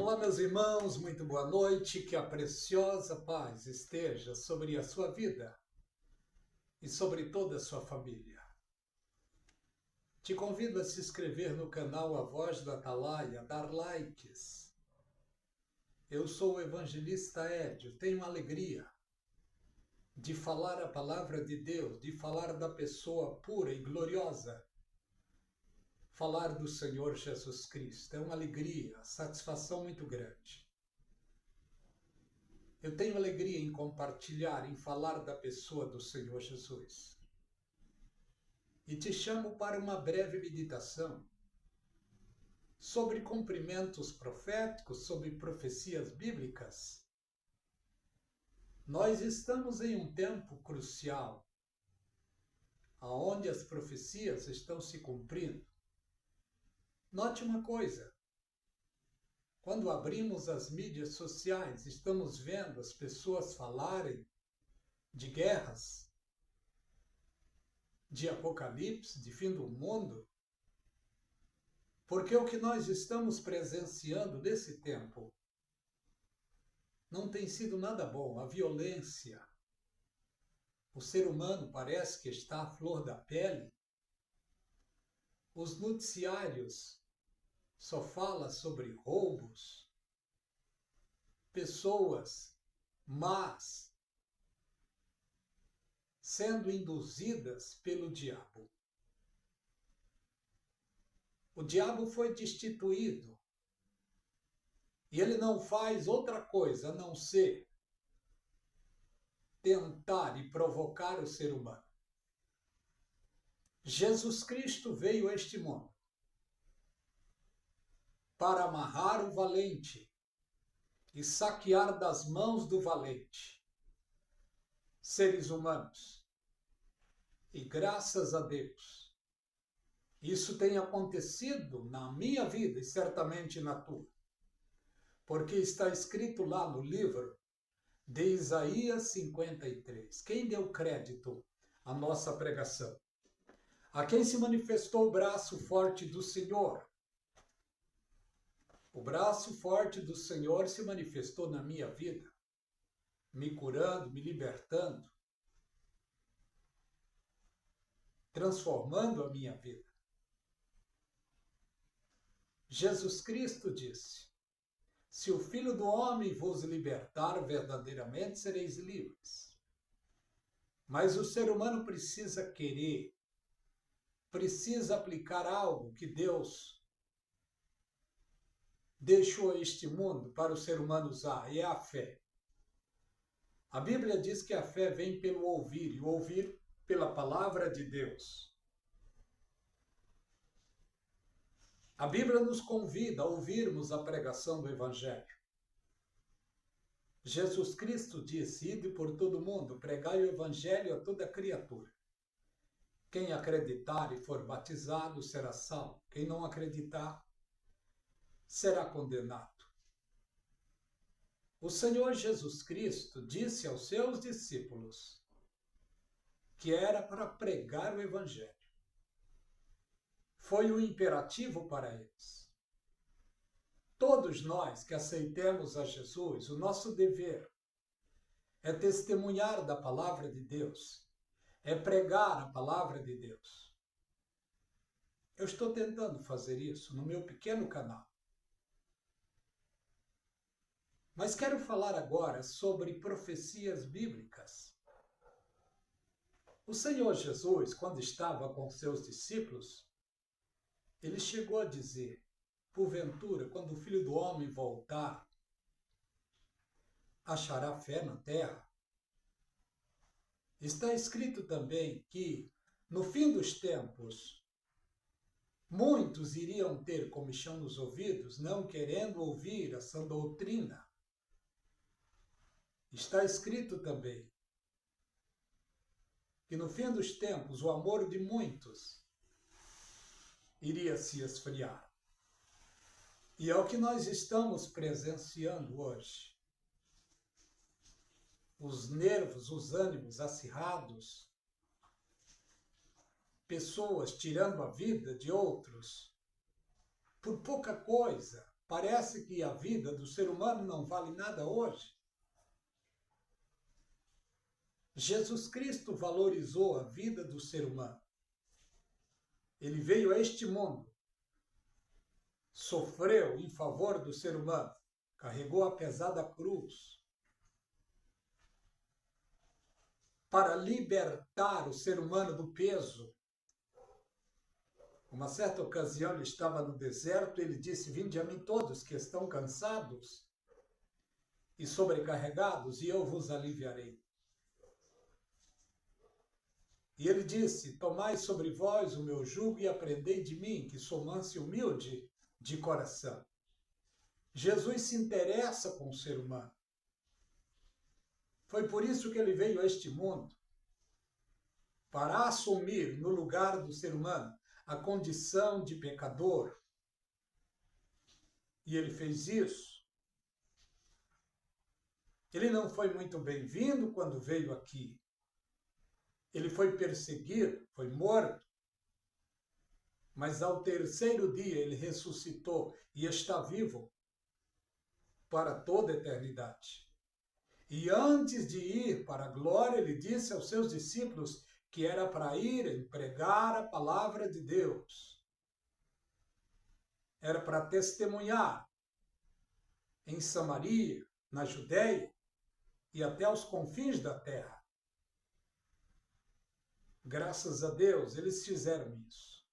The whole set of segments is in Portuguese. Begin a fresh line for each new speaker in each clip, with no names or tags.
Olá, meus irmãos, muito boa noite, que a preciosa paz esteja sobre a sua vida e sobre toda a sua família. Te convido a se inscrever no canal A Voz do Atalaia, dar likes. Eu sou o evangelista Edio, tenho alegria de falar a palavra de Deus, de falar da pessoa pura e gloriosa, falar do Senhor Jesus Cristo. É uma alegria, satisfação muito grande. Eu tenho alegria em compartilhar, em falar da pessoa do Senhor Jesus. E te chamo para uma breve meditação sobre cumprimentos proféticos, sobre profecias bíblicas. Nós estamos em um tempo crucial, onde as profecias estão se cumprindo. Note uma coisa. Quando abrimos as mídias sociais, estamos vendo as pessoas falarem de guerras, de apocalipse, de fim do mundo, porque o que nós estamos presenciando nesse tempo não tem sido nada bom. A violência, o ser humano parece que está à flor da pele, os noticiários só falam sobre roubos, pessoas más sendo induzidas pelo diabo. O diabo foi destituído e ele não faz outra coisa a não ser tentar e provocar o ser humano. Jesus Cristo veio a este mundo para amarrar o valente e saquear das mãos do valente seres humanos. E graças a Deus, isso tem acontecido na minha vida e certamente na tua, porque está escrito lá no livro de Isaías 53. Quem deu crédito à nossa pregação? A quem se manifestou o braço forte do Senhor? O braço forte do Senhor se manifestou na minha vida, me curando, me libertando, transformando a minha vida. Jesus Cristo disse: se o Filho do Homem vos libertar, verdadeiramente sereis livres. Mas o ser humano precisa querer, precisa aplicar algo que Deus deixou este mundo para o ser humano usar, e é a fé. A Bíblia diz que a fé vem pelo ouvir, e o ouvir pela palavra de Deus. A Bíblia nos convida a ouvirmos a pregação do Evangelho. Jesus Cristo disse: ide por todo o mundo, pregai o Evangelho a toda criatura. Quem acreditar e for batizado será salvo. Quem não acreditar será condenado. O Senhor Jesus Cristo disse aos seus discípulos que era para pregar o Evangelho. Foi um imperativo para eles. Todos nós que aceitemos a Jesus, o nosso dever é testemunhar da palavra de Deus, é pregar a palavra de Deus. Eu estou tentando fazer isso no meu pequeno canal. Mas quero falar agora sobre profecias bíblicas. O Senhor Jesus, quando estava com seus discípulos, ele chegou a dizer: porventura, quando o Filho do Homem voltar, achará fé na terra? Está escrito também que, no fim dos tempos, muitos iriam ter comichão nos ouvidos, não querendo ouvir a sã doutrina. Está escrito também que no fim dos tempos o amor de muitos iria se esfriar. E é o que nós estamos presenciando hoje. Os nervos, os ânimos acirrados, pessoas tirando a vida de outros por pouca coisa, parece que a vida do ser humano não vale nada hoje. Jesus Cristo valorizou a vida do ser humano. Ele veio a este mundo, sofreu em favor do ser humano, carregou a pesada cruz para libertar o ser humano do peso. Uma certa ocasião ele estava no deserto e ele disse: "Vinde a mim todos que estão cansados e sobrecarregados, e eu vos aliviarei." E ele disse: "Tomai sobre vós o meu jugo e aprendei de mim, que sou manso e humilde de coração." Jesus se interessa com o ser humano. Foi por isso que ele veio a este mundo, para assumir no lugar do ser humano a condição de pecador. E ele fez isso. Ele não foi muito bem-vindo quando veio aqui. Ele foi perseguido, foi morto. Mas ao terceiro dia ele ressuscitou e está vivo para toda a eternidade. E antes de ir para a glória, ele disse aos seus discípulos que era para irem pregar a palavra de Deus. Era para testemunhar em Samaria, na Judéia e até aos confins da terra. Graças a Deus, eles fizeram isso.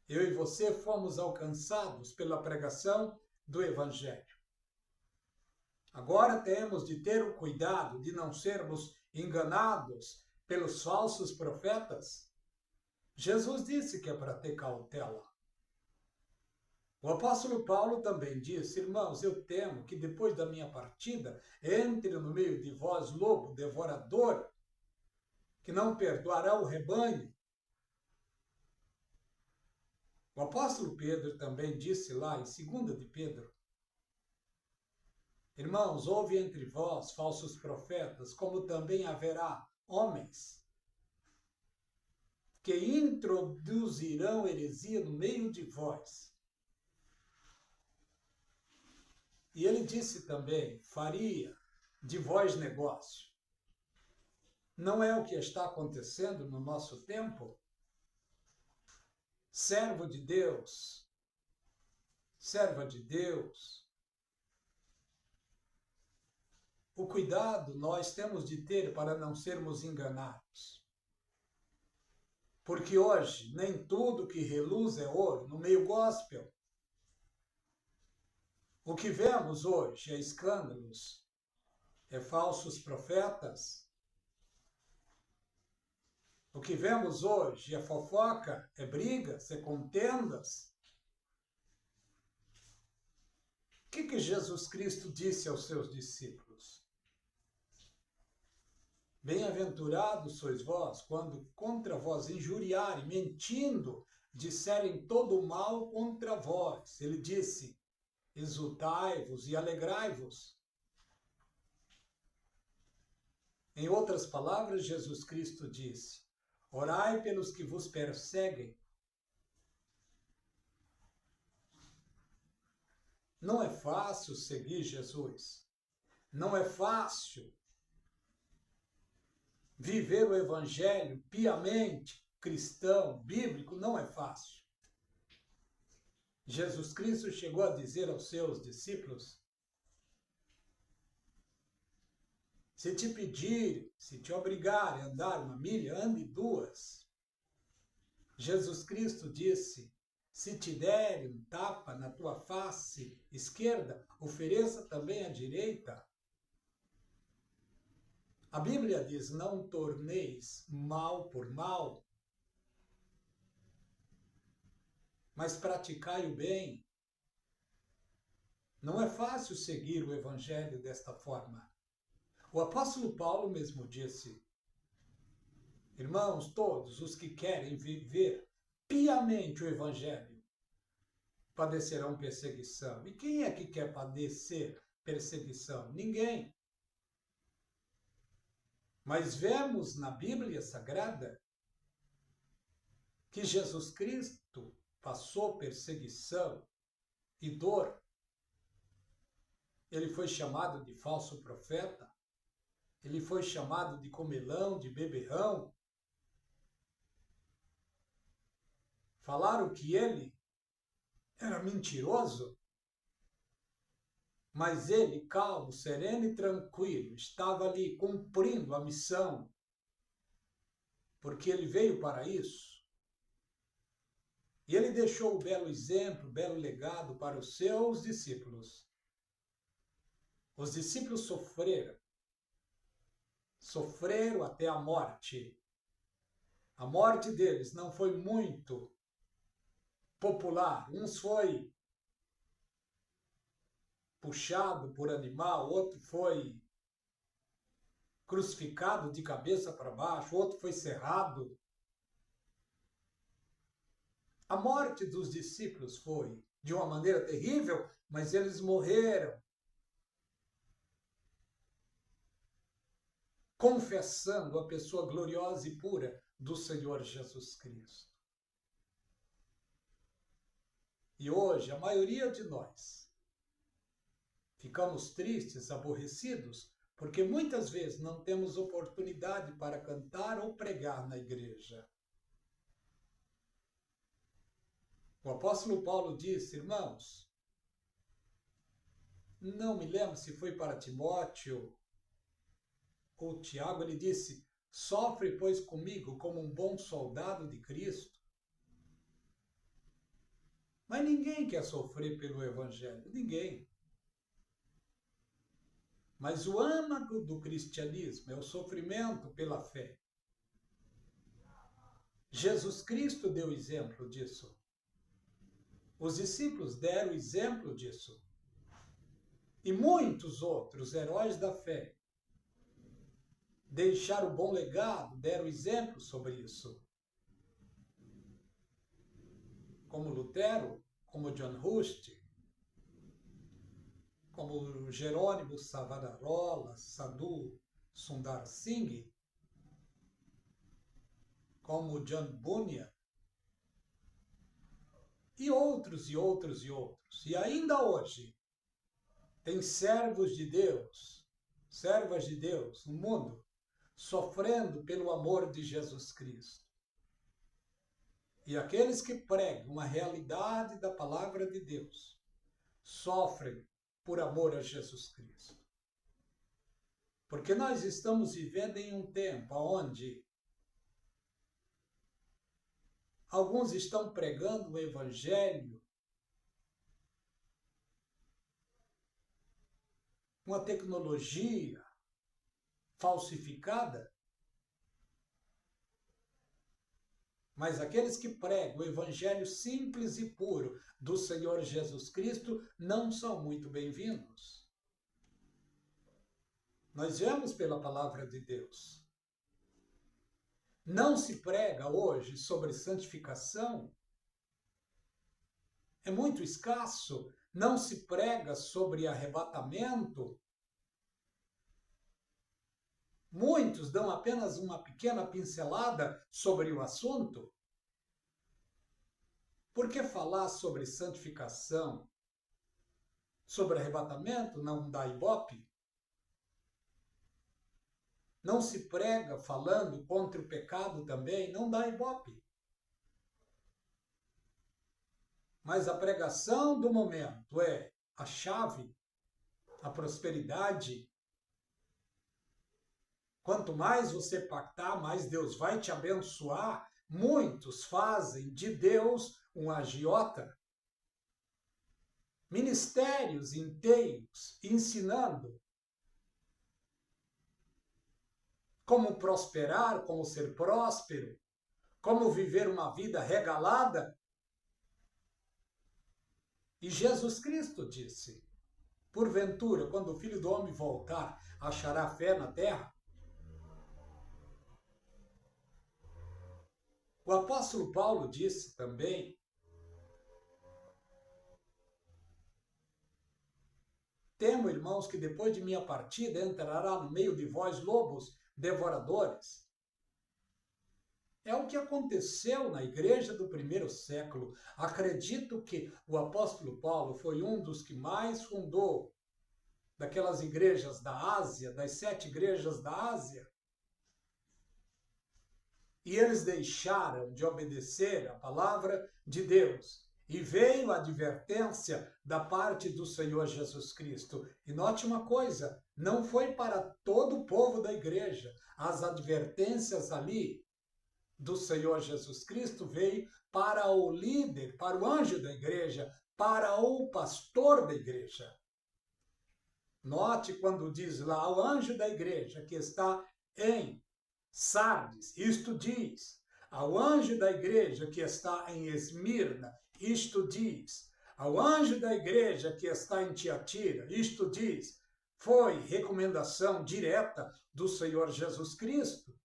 Eu e você fomos alcançados pela pregação do Evangelho. Agora temos de ter o cuidado de não sermos enganados pelos falsos profetas. Jesus disse que é para ter cautela. O apóstolo Paulo também disse: "Irmãos, eu temo que depois da minha partida entre no meio de vós lobo devorador, que não perdoará o rebanho." O apóstolo Pedro também disse lá em 2 de Pedro: "Irmãos, houve entre vós falsos profetas, como também haverá homens que introduzirão heresia no meio de vós." E ele disse também: "Faria de vós negócio." Não é o que está acontecendo no nosso tempo? Servo de Deus, serva de Deus, o cuidado nós temos de ter para não sermos enganados. Porque hoje nem tudo que reluz é ouro no meio gospel. O que vemos hoje é escândalos, é falsos profetas. O que vemos hoje é fofoca, é brigas, é contendas. O que Jesus Cristo disse aos seus discípulos? "Bem-aventurados sois vós, quando contra vós injuriarem, mentindo, disserem todo o mal contra vós." Ele disse: "Exultai-vos e alegrai-vos." Em outras palavras, Jesus Cristo disse: "Orai pelos que vos perseguem." Não é fácil seguir Jesus. Não é fácil viver o evangelho piamente cristão, bíblico, não é fácil. Jesus Cristo chegou a dizer aos seus discípulos: "Se te pedirem, se te obrigarem a andar 1 milha, ande 2. Jesus Cristo disse: "Se te derem um tapa na tua face esquerda, ofereça também a direita." A Bíblia diz: "Não torneis mal por mal, mas praticai o bem." Não é fácil seguir o evangelho desta forma. O apóstolo Paulo mesmo disse: "Irmãos, todos os que querem viver piamente o evangelho padecerão perseguição." E quem é que quer padecer perseguição? Ninguém. Mas vemos na Bíblia Sagrada que Jesus Cristo passou perseguição e dor. Ele foi chamado de falso profeta. Ele foi chamado de comelão, de beberrão. Falaram que ele era mentiroso. Mas ele, calmo, sereno e tranquilo, estava ali cumprindo a missão, porque ele veio para isso. E ele deixou o belo exemplo, o belo legado para os seus discípulos. Os discípulos sofreram até a morte. A morte deles não foi muito popular. Uns foi puxado por animal, outro foi crucificado de cabeça para baixo, outro foi cerrado. A morte dos discípulos foi de uma maneira terrível, mas eles morreram confessando a pessoa gloriosa e pura do Senhor Jesus Cristo. E hoje, a maioria de nós ficamos tristes, aborrecidos, porque muitas vezes não temos oportunidade para cantar ou pregar na igreja. O apóstolo Paulo disse, irmãos, não me lembro se foi para Timóteo ou Tiago, ele disse, sofre, pois, comigo como um bom soldado de Cristo. Mas ninguém quer sofrer pelo Evangelho, ninguém. Mas o âmago do cristianismo é o sofrimento pela fé. Jesus Cristo deu exemplo disso. Os discípulos deram exemplo disso. E muitos outros heróis da fé deixaram bom legado, deram exemplo sobre isso. Como Lutero, como John Hus, como Jerônimo Savonarola, Sadhu Sundar Singh, como John Bunyan, e outros, e outros, e outros. E ainda hoje, tem servos de Deus, servas de Deus no mundo, sofrendo pelo amor de Jesus Cristo. E aqueles que pregam a realidade da palavra de Deus, sofrem por amor a Jesus Cristo. Porque nós estamos vivendo em um tempo onde alguns estão pregando o evangelho, uma tecnologia falsificada, mas aqueles que pregam o evangelho simples e puro do Senhor Jesus Cristo não são muito bem-vindos. Nós vemos pela palavra de Deus. Não se prega hoje sobre santificação. É muito escasso. Não se prega sobre arrebatamento. Muitos dão apenas uma pequena pincelada sobre o assunto. Por que falar sobre santificação, sobre arrebatamento, não dá ibope? Não se prega falando contra o pecado também, não dá ibope. Mas a pregação do momento é a chave, a prosperidade. Quanto mais você pactar, mais Deus vai te abençoar. Muitos fazem de Deus um agiota. Ministérios inteiros ensinando como prosperar, como ser próspero, como viver uma vida regalada. E Jesus Cristo disse, porventura, quando o Filho do Homem voltar, achará fé na terra? O apóstolo Paulo disse também, temo, irmãos, que depois de minha partida entrará no meio de vós lobos devoradores. É o que aconteceu na igreja do primeiro século. Acredito que o apóstolo Paulo foi um dos que mais fundou daquelas igrejas da Ásia, das 7 igrejas da Ásia. E eles deixaram de obedecer a palavra de Deus. E veio a advertência da parte do Senhor Jesus Cristo. E note uma coisa, não foi para todo o povo da igreja. As advertências ali do Senhor Jesus Cristo veio para o líder, para o anjo da igreja, para o pastor da igreja. Note quando diz lá o anjo da igreja que está em Sardes, isto diz. Ao anjo da igreja que está em Esmirna, isto diz. Ao anjo da igreja que está em Tiatira, isto diz. Foi recomendação direta do Senhor Jesus Cristo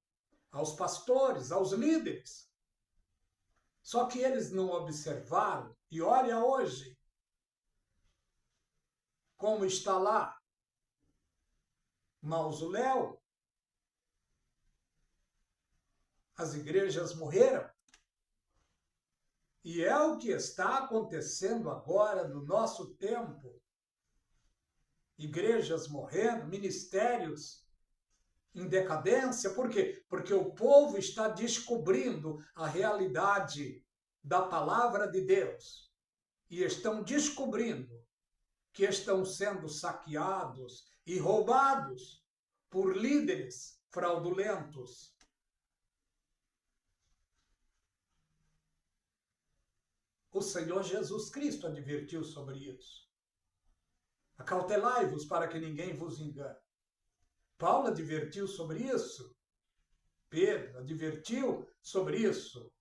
aos pastores, aos líderes. Só que eles não observaram. E olha hoje como está lá. Mausoléu. As igrejas morreram. E é o que está acontecendo agora no nosso tempo. Igrejas morrendo, ministérios em decadência. Por quê? Porque o povo está descobrindo a realidade da palavra de Deus. E estão descobrindo que estão sendo saqueados e roubados por líderes fraudulentos. O Senhor Jesus Cristo advertiu sobre isso. Acautelai-vos para que ninguém vos engane. Paulo advertiu sobre isso. Pedro advertiu sobre isso.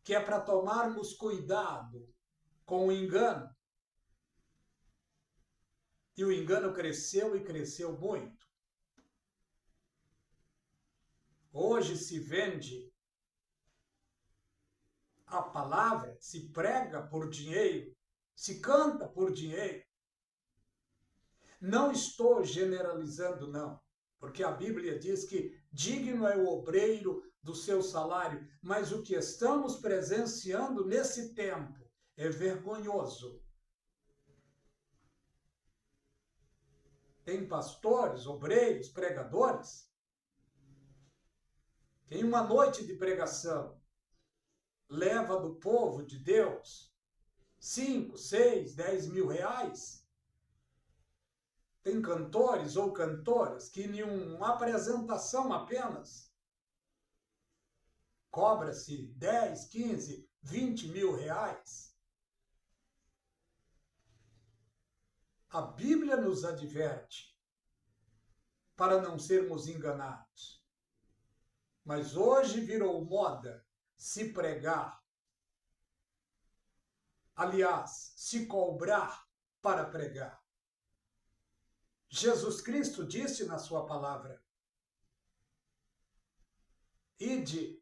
Que é para tomarmos cuidado com o engano. E o engano cresceu e cresceu muito. Hoje se vende a palavra, se prega por dinheiro, se canta por dinheiro. Não estou generalizando, não, porque a Bíblia diz que digno é o obreiro do seu salário, mas o que estamos presenciando nesse tempo é vergonhoso. Tem pastores, obreiros, pregadores. Tem uma noite de pregação. Leva do povo de Deus 5, 6, 10 mil reais. Tem cantores ou cantoras que em uma apresentação apenas cobra-se 10, 15, 20 mil reais. A Bíblia nos adverte para não sermos enganados. Mas hoje virou moda se pregar. Aliás, se cobrar para pregar. Jesus Cristo disse na sua palavra: ide,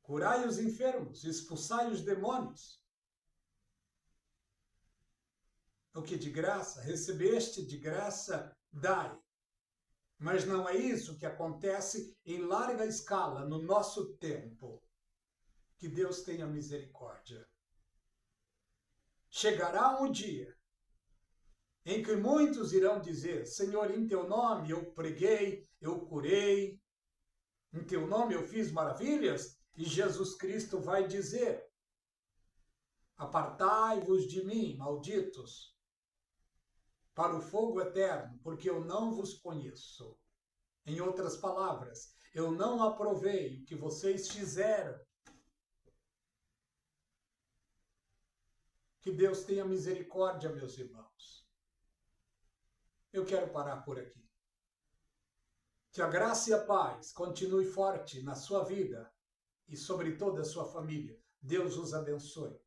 curai os enfermos, expulsai os demônios. O que de graça recebeste, de graça dai. Mas não é isso que acontece em larga escala no nosso tempo. Que Deus tenha misericórdia. Chegará um dia em que muitos irão dizer: Senhor, em teu nome eu preguei, eu curei, em teu nome eu fiz maravilhas. E Jesus Cristo vai dizer: apartai-vos de mim, malditos, para o fogo eterno, porque eu não vos conheço. Em outras palavras, eu não aprovei o que vocês fizeram. Que Deus tenha misericórdia, meus irmãos. Eu quero parar por aqui. Que a graça e a paz continue forte na sua vida e sobre toda a sua família. Deus os abençoe.